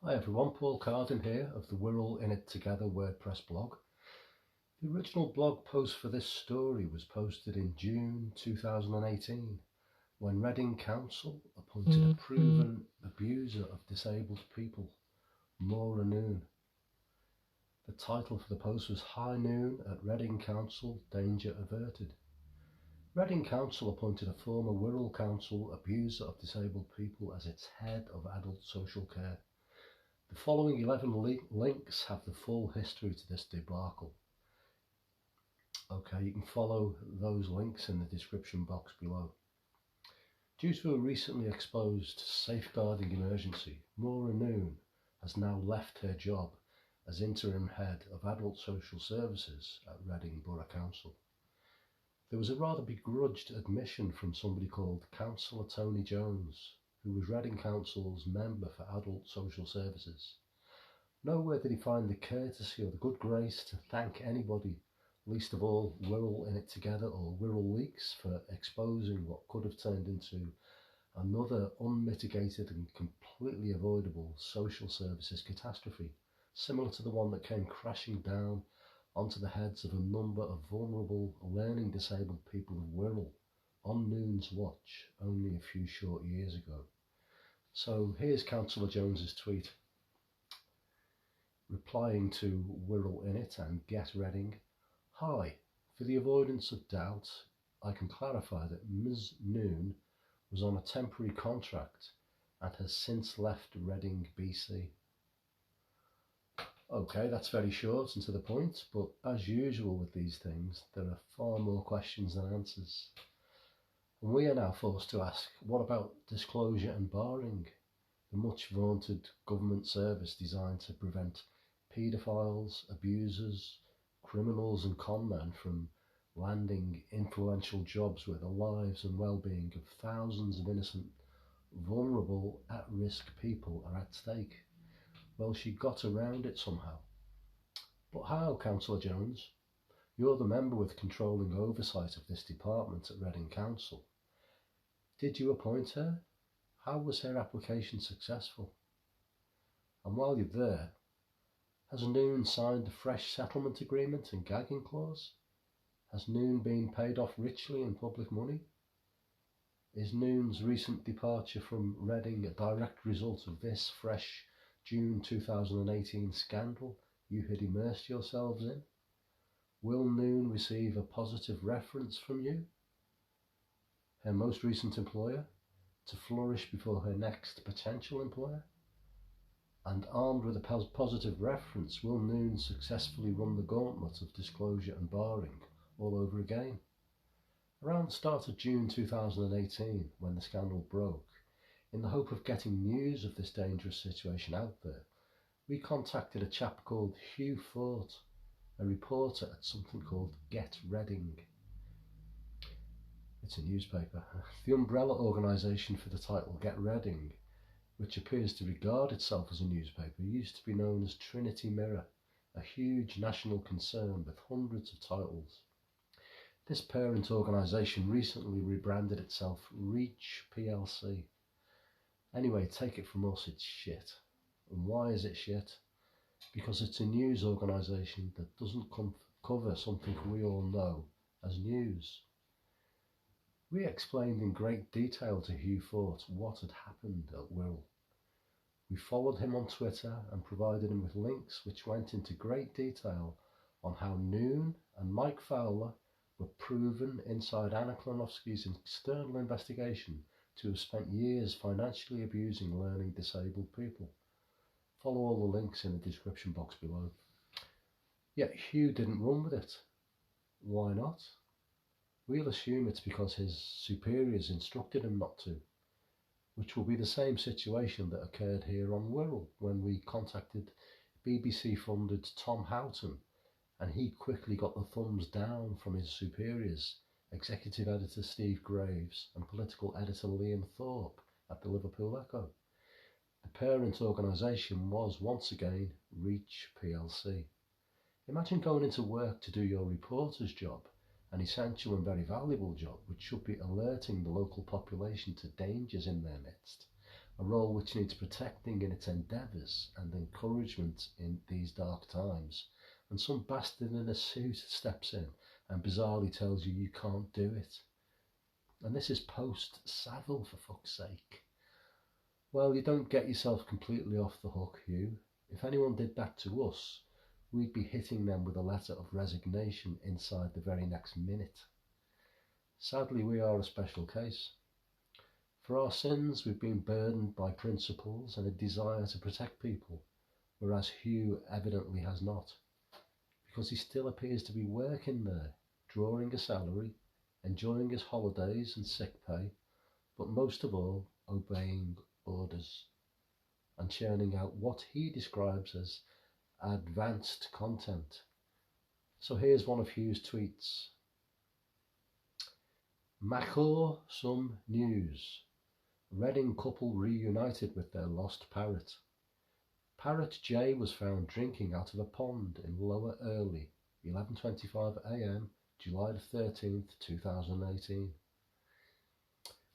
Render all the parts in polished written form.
Hi everyone, Paul Cardin here of the Wirral In It Together WordPress blog. The original blog post for this story was posted in June 2018 when Reading Council appointed a proven abuser of disabled people, Noone. The title for the post was High Noone at Reading Council, Danger Averted. Reading Council appointed a former Wirral Council abuser of disabled people as its head of adult social care. The following 11 links have the full history to this debacle. Okay, you can follow those links in the description box below. Due to a recently exposed safeguarding emergency, Noone has now left her job as interim head of adult social services at Reading Borough Council. There was a rather begrudged admission from somebody called Councillor Tony Jones, who was Reading Council's member for adult social services. Nowhere did he find the courtesy or the good grace to thank anybody, least of all Wirral In It Together or Wirral Leaks, for exposing what could have turned into another unmitigated and completely avoidable social services catastrophe, similar to the one that came crashing down onto the heads of a number of vulnerable learning disabled people of Wirral on Noone's watch only a few short years ago. So here's Councillor Jones's tweet. Replying to Wirral In It and Get Reading. Hi, for the avoidance of doubt, I can clarify that Ms. Noone was on a temporary contract and has since left Reading BC. Okay, that's very short and to the point, but as usual with these things, there are far more questions than answers. And we are now forced to ask, what about disclosure and barring, the much vaunted government service designed to prevent paedophiles, abusers, criminals and conmen from landing influential jobs where the lives and well-being of thousands of innocent, vulnerable, at-risk people are at stake? Well, she got around it somehow. But how, Councillor Jones? You're the member with controlling oversight of this department at Reading Council. Did you appoint her? How was her application successful? And while you're there, has Noone signed a fresh settlement agreement and gagging clause? Has Noone been paid off richly in public money? Is Noone's recent departure from Reading a direct result of this fresh June 2018 scandal you had immersed yourselves in? Will Noone receive a positive reference from you, her most recent employer, to flourish before her next potential employer? And armed with a positive reference, will Noone successfully run the gauntlet of disclosure and barring all over again? Around the start of June 2018, when the scandal broke, in the hope of getting news of this dangerous situation out there, we contacted a chap called Hugh Fort, a reporter at something called Get Reading. It's a newspaper. The umbrella organisation for the title Get Reading, which appears to regard itself as a newspaper, used to be known as Trinity Mirror, a huge national concern with hundreds of titles. This parent organisation recently rebranded itself Reach PLC. Anyway, take it from us, it's shit. And why is it shit? Because it's a news organisation that doesn't cover something we all know as news. We explained in great detail to Hugh Fort what had happened at Wirral. We followed him on Twitter and provided him with links which went into great detail on how Noone and Mike Fowler were proven inside Anna Klonowski's external investigation to have spent years financially abusing learning disabled people. Follow all the links in the description box below. Yet Hugh didn't run with it. Why not? We'll assume it's because his superiors instructed him not to, which will be the same situation that occurred here on Wirral when we contacted BBC-funded Tom Houghton, and he quickly got the thumbs down from his superiors, executive editor Steve Graves and political editor Liam Thorpe at the Liverpool Echo. The parent organisation was once again Reach PLC. Imagine going into work to do your reporter's job, an essential and very valuable job which should be alerting the local population to dangers in their midst, a role which needs protecting in its endeavours and encouragement in these dark times, and some bastard in a suit steps in and bizarrely tells you can't do it. And this is post-Savile, for fuck's sake. Well, you don't get yourself completely off the hook, Hugh. If anyone did that to us, we'd be hitting them with a letter of resignation inside the very next minute. Sadly, we are a special case. For our sins, we've been burdened by principles and a desire to protect people, whereas Hugh evidently has not, because he still appears to be working there, drawing a salary, enjoying his holidays and sick pay, but most of all, obeying orders and churning out what he describes as advanced content. So here's one of Hugh's tweets. Macor some news. Reading couple reunited with their lost parrot. Parrot J was found drinking out of a pond in Lower Early, 11:25 a.m, July the 13th, 2018.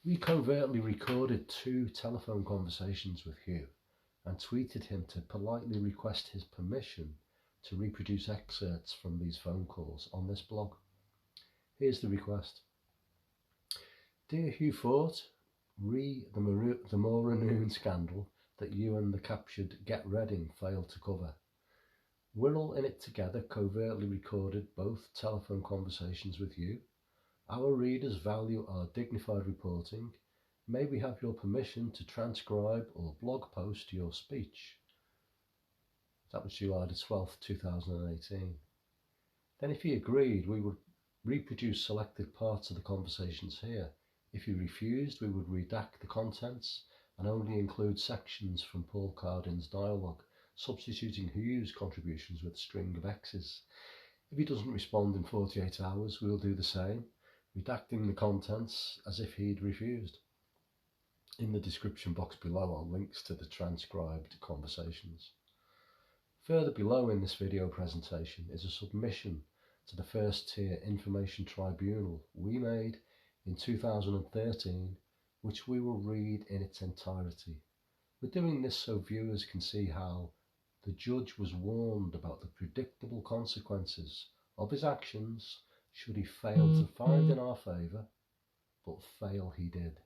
We covertly recorded 2 telephone conversations with Hugh and tweeted him to politely request his permission to reproduce excerpts from these phone calls on this blog. Here's the request. Dear Hugh Fort, re the Noone scandal that you and the captured Get Reading failed to cover. Wirral in it together covertly recorded both telephone conversations with you. Our readers value our dignified reporting. May we have your permission to transcribe or blog post your speech? That was July the 12th, 2018. Then if he agreed, we would reproduce selected parts of the conversations here. If he refused, we would redact the contents and only include sections from Paul Cardin's dialogue, substituting Hugh's contributions with a string of X's. If he doesn't respond in 48 hours, we will do the same, redacting the contents as if he'd refused. In the description box below are links to the transcribed conversations. Further below in this video presentation is a submission to the First Tier Information Tribunal we made in 2013, which we will read in its entirety. We're doing this so viewers can see how the judge was warned about the predictable consequences of his actions should he fail to find in our favour, but fail he did.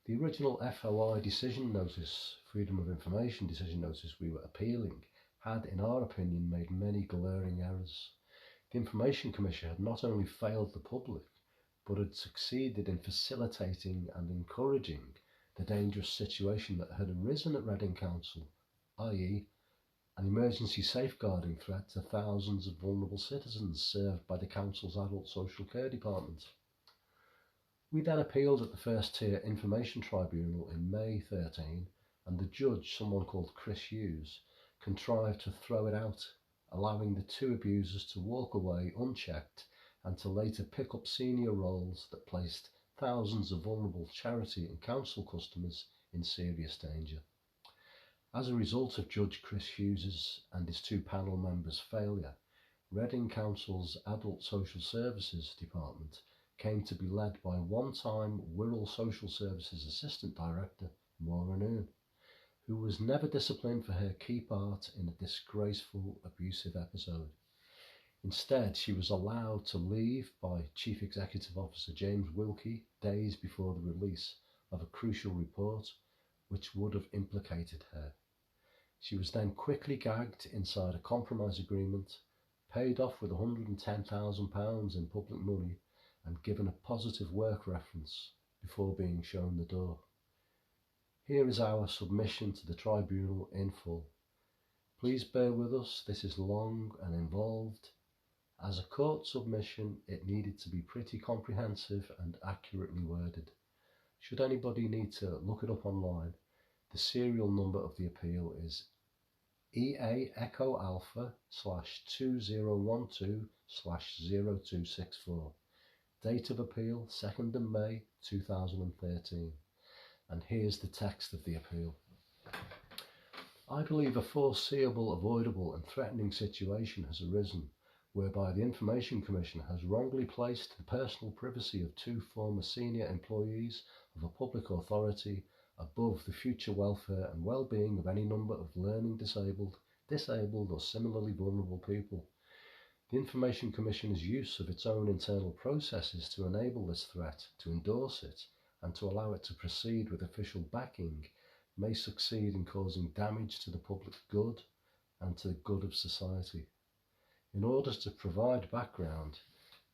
The original FOI decision notice, Freedom of Information decision notice we were appealing, had, in our opinion, made many glaring errors. The Information Commission had not only failed the public, but had succeeded in facilitating and encouraging the dangerous situation that had arisen at Reading Council, i.e. an emergency safeguarding threat to thousands of vulnerable citizens served by the Council's Adult Social Care Department. We then appealed at the First Tier Information Tribunal in May 13, and the judge, someone called Chris Hughes, contrived to throw it out, allowing the 2 abusers to walk away unchecked and to later pick up senior roles that placed thousands of vulnerable charity and council customers in serious danger. As a result of Judge Chris Hughes' and his 2 panel members' failure, Reading Council's Adult Social Services Department came to be led by one-time Wirral Social Services Assistant Director, Noone, who was never disciplined for her key part in a disgraceful abusive episode. Instead, she was allowed to leave by Chief Executive Officer James Wilkie days before the release of a crucial report which would have implicated her. She was then quickly gagged inside a compromise agreement, paid off with £110,000 in public money and given a positive work reference before being shown the door. Here is our submission to the tribunal in full. Please bear with us, this is long and involved. As a court submission, it needed to be pretty comprehensive and accurately worded. Should anybody need to look it up online, the serial number of the appeal is EA Echo Alpha /2012/0264. Date of appeal 2nd of May 2013. And here's the text of the appeal. I believe a foreseeable, avoidable and threatening situation has arisen whereby the Information Commission has wrongly placed the personal privacy of 2 former senior employees of a public authority above the future welfare and well-being of any number of learning disabled or similarly vulnerable people. The Information Commission's use of its own internal processes to enable this threat, to endorse it, and to allow it to proceed with official backing may succeed in causing damage to the public good and to the good of society. In order to provide background,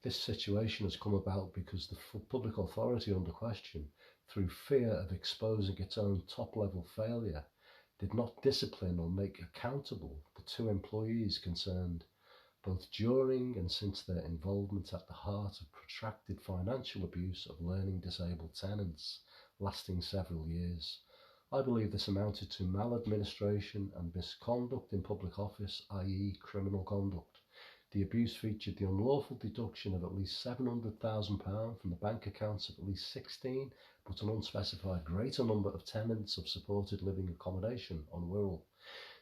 this situation has come about because the public authority under question, through fear of exposing its own top-level failure, did not discipline or make accountable the 2 employees concerned, both during and since their involvement at the heart of protracted financial abuse of learning disabled tenants, lasting several years. I believe this amounted to maladministration and misconduct in public office, i.e. criminal conduct. The abuse featured the unlawful deduction of at least £700,000 from the bank accounts of at least 16, but an unspecified greater number of tenants of supported living accommodation on Wirral.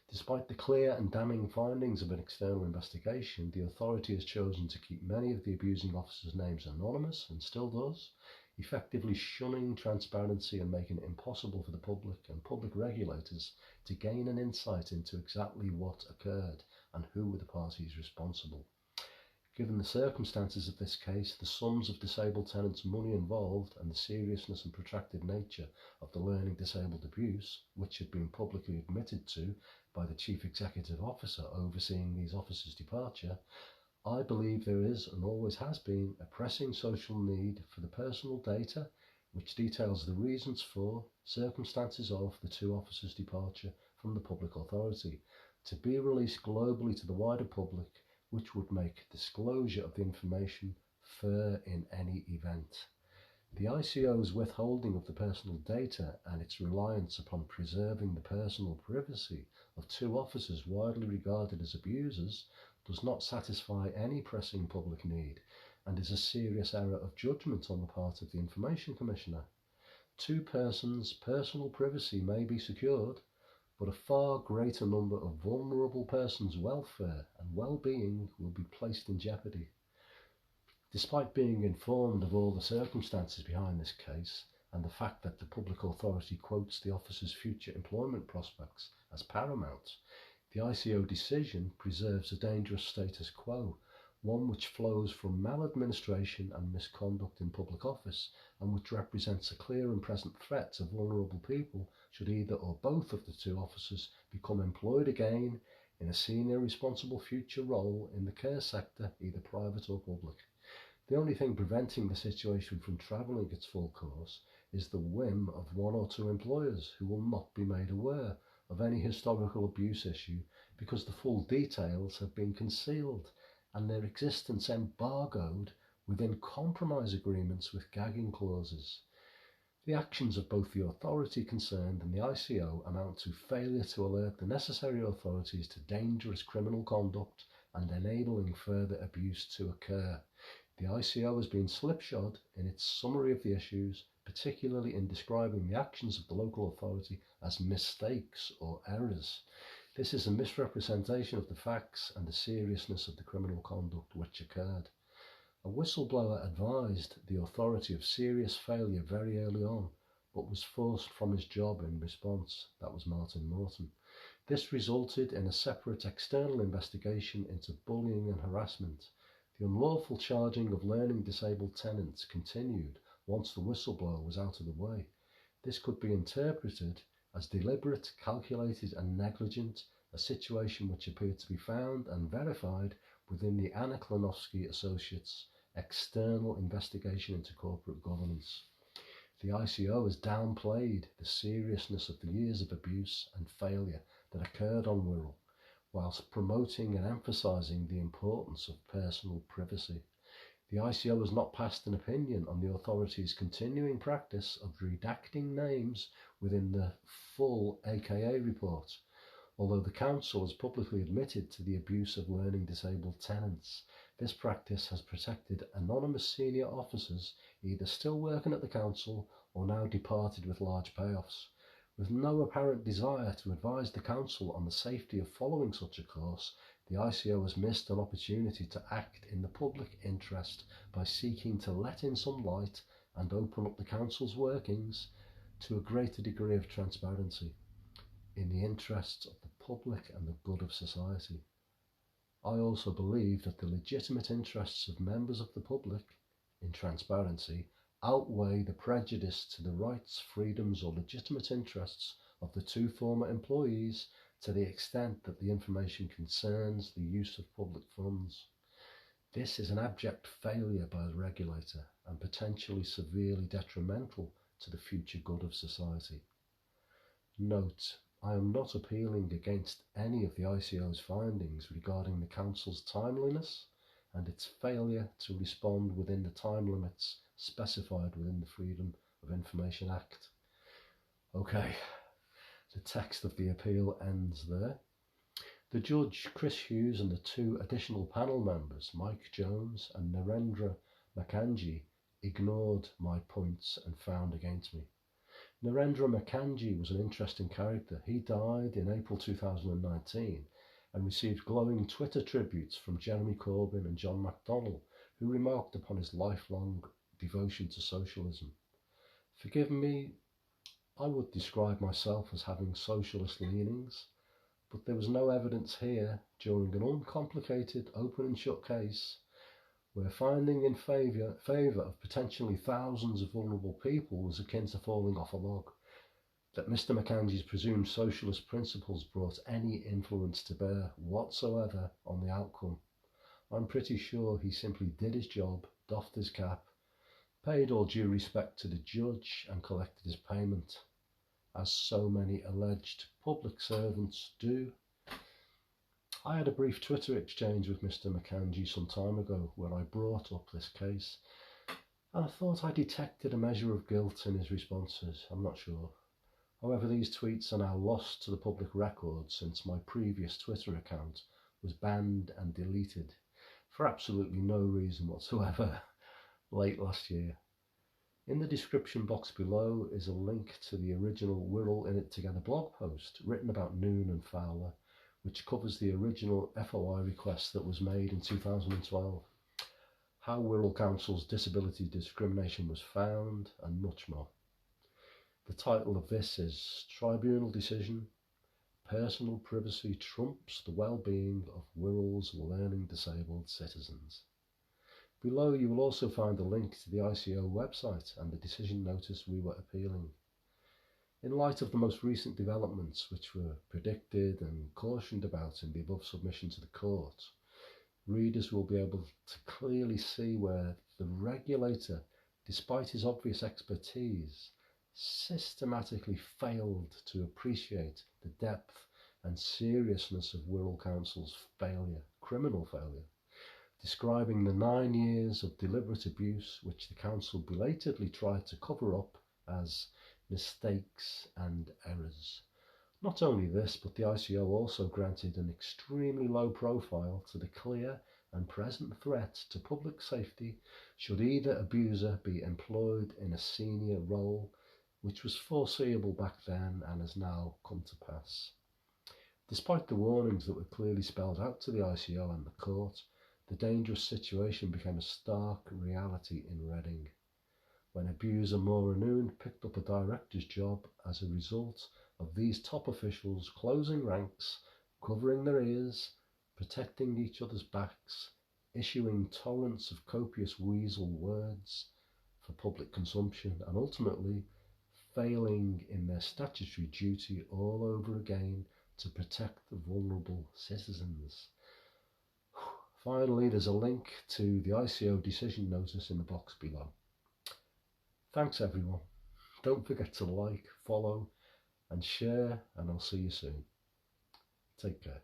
Despite the clear and damning findings of an external investigation, the authority has chosen to keep many of the abusing officers' names anonymous, and still does, effectively shunning transparency and making it impossible for the public and public regulators to gain an insight into exactly what occurred and who were the parties responsible. Given the circumstances of this case, the sums of disabled tenants' money involved, and the seriousness and protracted nature of the learning disabled abuse, which had been publicly admitted to by the Chief Executive Officer overseeing these officers' departure, I believe there is and always has been a pressing social need for the personal data which details the reasons for, circumstances of the 2 officers' departure from the public authority to be released globally to the wider public, which would make disclosure of the information fair in any event. The ICO's withholding of the personal data and its reliance upon preserving the personal privacy of 2 officers widely regarded as abusers does not satisfy any pressing public need and is a serious error of judgment on the part of the Information Commissioner. 2 persons' personal privacy may be secured, but a far greater number of vulnerable persons' welfare and well-being will be placed in jeopardy. Despite being informed of all the circumstances behind this case and the fact that the public authority quotes the officer's future employment prospects as paramount, the ICO decision preserves a dangerous status quo, one which flows from maladministration and misconduct in public office, and which represents a clear and present threat to vulnerable people should either or both of the 2 officers become employed again in a senior responsible future role in the care sector, either private or public. The only thing preventing the situation from travelling its full course is the whim of 1 or 2 employers who will not be made aware of any historical abuse issue because the full details have been concealed and their existence embargoed within compromise agreements with gagging clauses. The actions of both the authority concerned and the ICO amount to failure to alert the necessary authorities to dangerous criminal conduct and enabling further abuse to occur. The ICO has been slipshod in its summary of the issues, particularly in describing the actions of the local authority as mistakes or errors. This is a misrepresentation of the facts and the seriousness of the criminal conduct which occurred. A whistleblower advised the authority of serious failure very early on, but was forced from his job in response. That was Martin Morton. This resulted in a separate external investigation into bullying and harassment. The unlawful charging of learning disabled tenants continued once the whistleblower was out of the way. This could be interpreted as deliberate, calculated and negligent, a situation which appeared to be found and verified within the Anna Klanowski Associates' external investigation into corporate governance. The ICO has downplayed the seriousness of the years of abuse and failure that occurred on Wirral, whilst promoting and emphasising the importance of personal privacy. The ICO has not passed an opinion on the authority's continuing practice of redacting names within the full AKA report, although the Council has publicly admitted to the abuse of learning disabled tenants. This practice has protected anonymous senior officers either still working at the Council or now departed with large payoffs. With no apparent desire to advise the Council on the safety of following such a course, the ICO has missed an opportunity to act in the public interest by seeking to let in some light and open up the Council's workings to a greater degree of transparency in the interests of the public and the good of society. I also believe that the legitimate interests of members of the public in transparency outweigh the prejudice to the rights, freedoms, or legitimate interests of the two former employees to the extent that the information concerns the use of public funds. This is an abject failure by the regulator and potentially severely detrimental to the future good of society. Note, I am not appealing against any of the ICO's findings regarding the Council's timeliness and its failure to respond within the time limits specified within the Freedom of Information Act. Okay, the text of the appeal ends there. The judge, Chris Hughes, and the two additional panel members, Mike Jones and Narendra Makanji, ignored my points and found against me. Narendra Makanji was an interesting character. He died in April 2019 and received glowing Twitter tributes from Jeremy Corbyn and John McDonnell, who remarked upon his lifelong devotion to socialism. Forgive me, I would describe myself as having socialist leanings, but there was no evidence here during an uncomplicated open and shut case where finding in favour of potentially thousands of vulnerable people was akin to falling off a log, that Mr Makanji's presumed socialist principles brought any influence to bear whatsoever on the outcome. I'm pretty sure he simply did his job, doffed his cap, paid all due respect to the judge and collected his payment, as so many alleged public servants do. I had a brief Twitter exchange with Mr Makanji some time ago where I brought up this case, and I thought I detected a measure of guilt in his responses. I'm not sure. However, these tweets are now lost to the public record since my previous Twitter account was banned and deleted for absolutely no reason whatsoever late last year. In the description box below is a link to the original Wirral In It Together blog post written about Noone and Fowler, which covers the original FOI request that was made in 2012, how Wirral Council's disability discrimination was found, and much more. The title of this is Tribunal Decision, Personal Privacy Trumps the Well-Being of Wirral's Learning Disabled Citizens. Below you will also find a link to the ICO website and the decision notice we were appealing. In light of the most recent developments which were predicted and cautioned about in the above submission to the court, readers will be able to clearly see where the regulator, despite his obvious expertise, systematically failed to appreciate the depth and seriousness of Wirral Council's failure, criminal failure, describing the 9 years of deliberate abuse which the council belatedly tried to cover up as mistakes and errors. Not only this, but the ICO also granted an extremely low profile to the clear and present threat to public safety should either abuser be employed in a senior role, which was foreseeable back then and has now come to pass. Despite the warnings that were clearly spelled out to the ICO and the court, the dangerous situation became a stark reality in Reading, when abuser Maura Noone picked up a director's job as a result of these top officials closing ranks, covering their ears, protecting each other's backs, issuing torrents of copious weasel words for public consumption, and ultimately failing in their statutory duty all over again to protect the vulnerable citizens. Finally, there's a link to the ICO decision notice in the box below. Thanks everyone. Don't forget to like, follow and share, and I'll see you soon. Take care.